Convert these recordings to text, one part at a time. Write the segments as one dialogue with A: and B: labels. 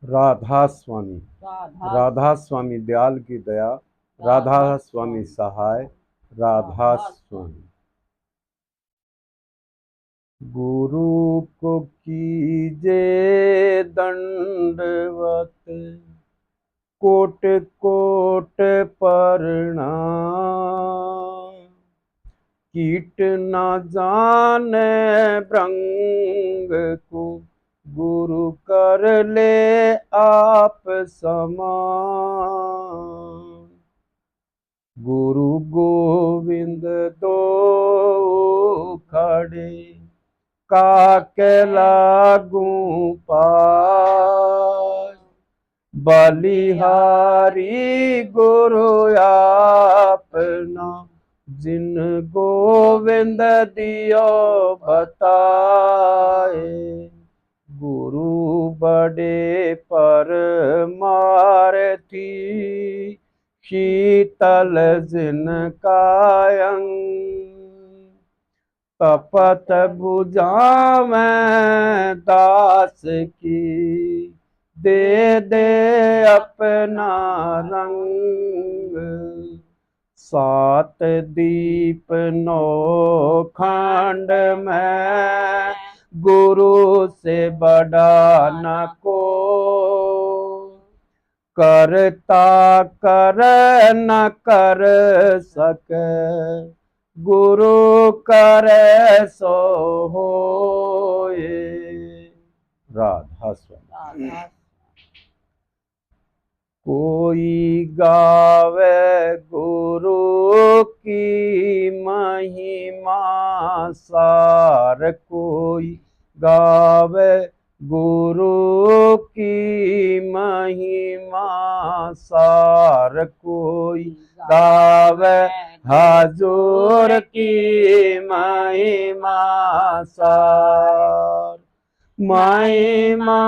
A: राधा स्वामी। राधा स्वामी दयाल की दया, राधा स्वामी सहाय, राधा स्वामी। गुरु को कीजे दंडवत, कोट कोट प्रणाम। कीट न जाने भृंग को, गुरु कर ले आप समान। गुरु गोविंद दो खड़े, काके लागू पाय। बलिहारी गुरु आपना, जिन गोविंद दियो बताए। गुरु बड़े परमार्थी, शीतल जिन कायंग। तपत बुझावें दास की, दे दे अपना रंग। सात दीप नौ खंड में, गुरु से बड़ा न को। करता कर न कर सके, गुरु करे सो होए। राधा स्वामी। कोई गावे गुरु की महिमा सार, कोई गावे गुरु की महिमा सार। कोई गावे हजूर की महिमा सार। महिमा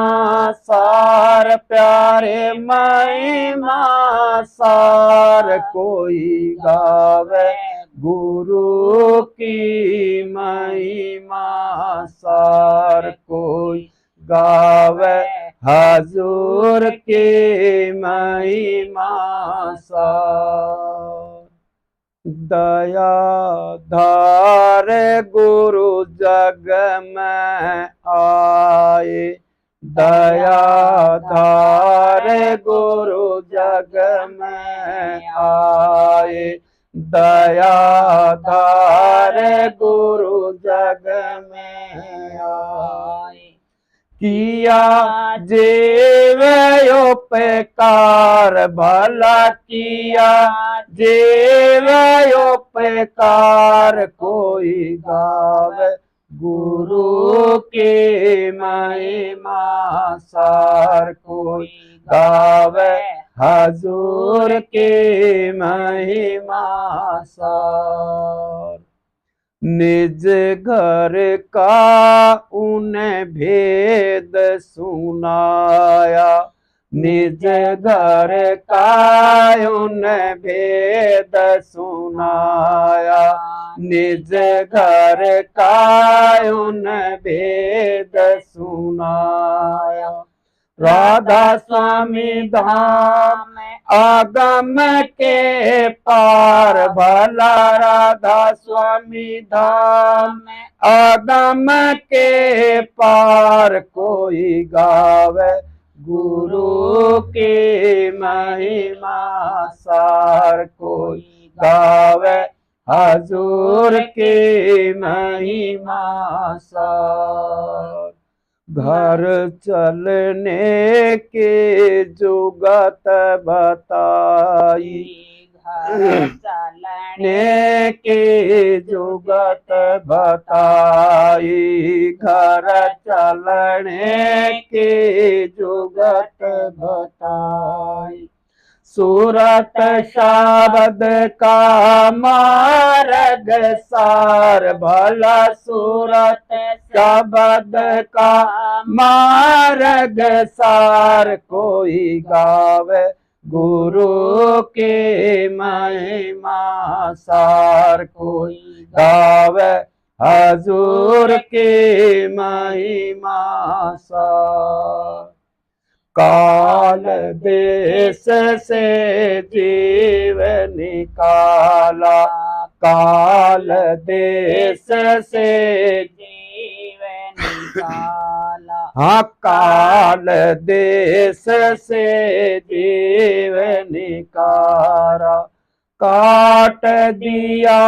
A: सार प्यारे महिमा सार, कोई गावे गुरु की महिमा सार। कोई गावे हजूर की महिमा सार। दया धार गुरु जग में आए, दया धार गुरु जग में आए। दया धार गुरु जग में आए। किया जेवयो उपकार भला, किया जेवयो उपकार। कोई गावे गुरु के महिमा सार, कोई गावे हजूर के महिमा सार। निज घर का उन्हें भेद सुनाया, निज घर का उन्हें भेद सुनाया। निज घर का उन्हें भेद सुनाया। राधा स्वामी धाम आगम के पार भला, राधा स्वामी धाम आगम के पार। कोई गावे गुरु की महिमा सार, कोई गावे हजूर की महिमा सार। घर चलने के जुगत बताई, घर चलने के जुगत बताई। घर चलने के जुगत बताई। सूरत शब्द का मार्ग सार भला, सूरत शब्द का मार्ग सार। कोई गावे गुरु के महिमा सार, कोई गावे हजूर के महिमा सार। काल देश से जीव निकाला, काल देश से
B: जीव निकाला।
A: हाँ काल देश से जीव निकाला, काट दिया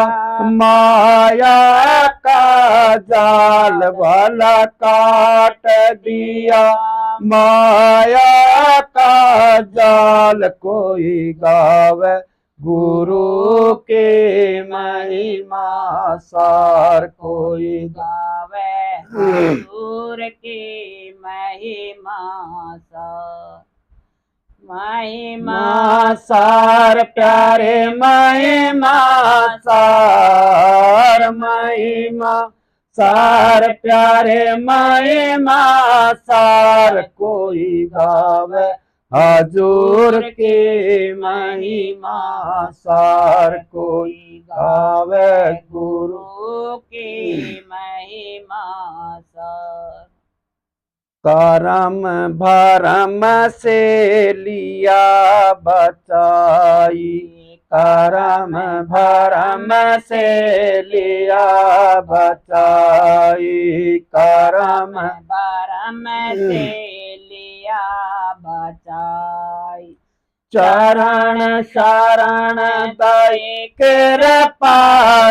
A: माया का जाल, भला काट दिया माया का जाल। कोई गावे गुरु के महिमा सार, कोई
B: गावे हजूर की महिमा सार। महिमा
A: सार प्यारे महिमा सार, महिमा सार प्यारे महिमा सार। कोई गावे हजूर के महिमा सार, कोई गावे गुरु
B: की महिमा सार।
A: करम भरम से लिया बचाई, करम भरम से लिया बचाई, करम
B: भरम से लिया बचाई।
A: चरण शरण दई कृपा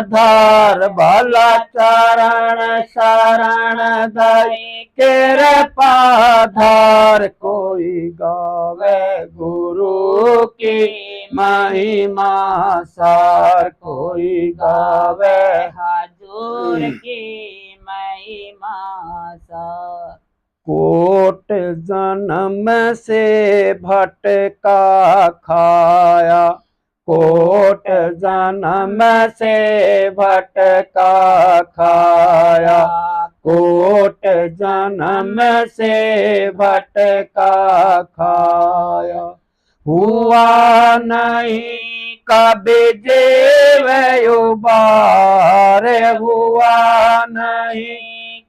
A: धार, भला चरण शरण दई कृपा धार। कोई गावे गुरु की महिमा सार, कोई गावे
B: हजूर की महिमा सार।
A: कोट जन्म से भटका खाया, कोट जन्म से भटका खाया, कोट जन्म से भटका खाया। हुआ नहीं कभी जीव उबार, हुआ नहीं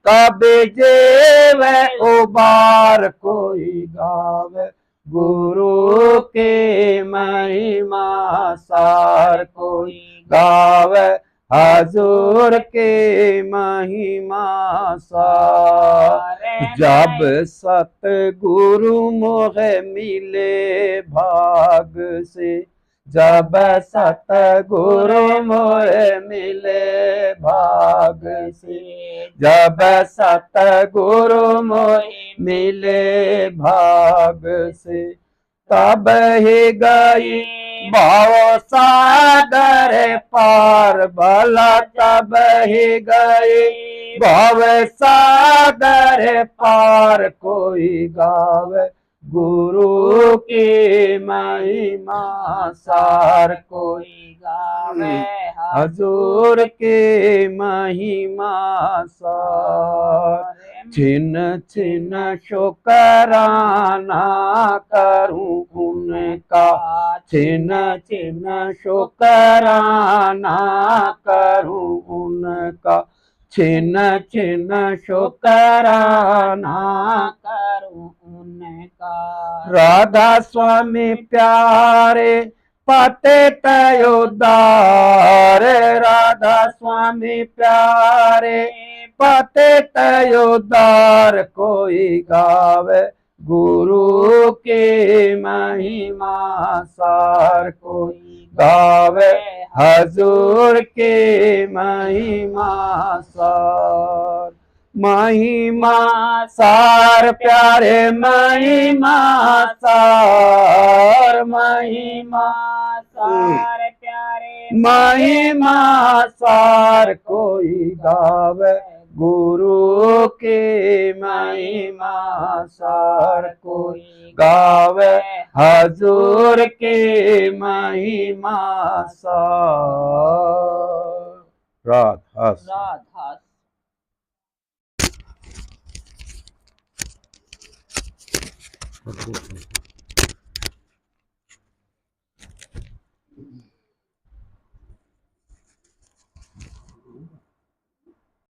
A: कभी जीव उबार। कोई गावे गुरु के महिमा सार, कोई गावे हजूर के महिमा सार। जब सतगुरु मोहे मिले भाग से, जब सतगुरु मोहे मिले भाग से, जब सतगुरु मोहे मिले भाग से, तब ही गई भाव सागर पार, भला तब ही गई भाव सागर पार। कोई गावे गुरु की महिमा सार, कोई
B: गावे
A: हजूर की महिमा सार। छिन्न छिन्न शुकराना करूं उनका, छिन्न छिन्न शुकराना करूं उनका, छिन्न छिन्न शुकराना
B: करूं उनका।
A: राधा स्वामी प्यारे पतित उद्धार, राधा स्वामी प्यारे पतित उद्धार। कोई गावे गुरु की महिमा सार, कोई गावे हजूर की महिमा सार। महिमा सार प्यारे महिमा सार, महिमा
B: सार प्यारे
A: महिमा सार। कोई गावे गुरु की महिमा सार, कोई गावे हजूर की महिमा सार। राधा
B: राधा।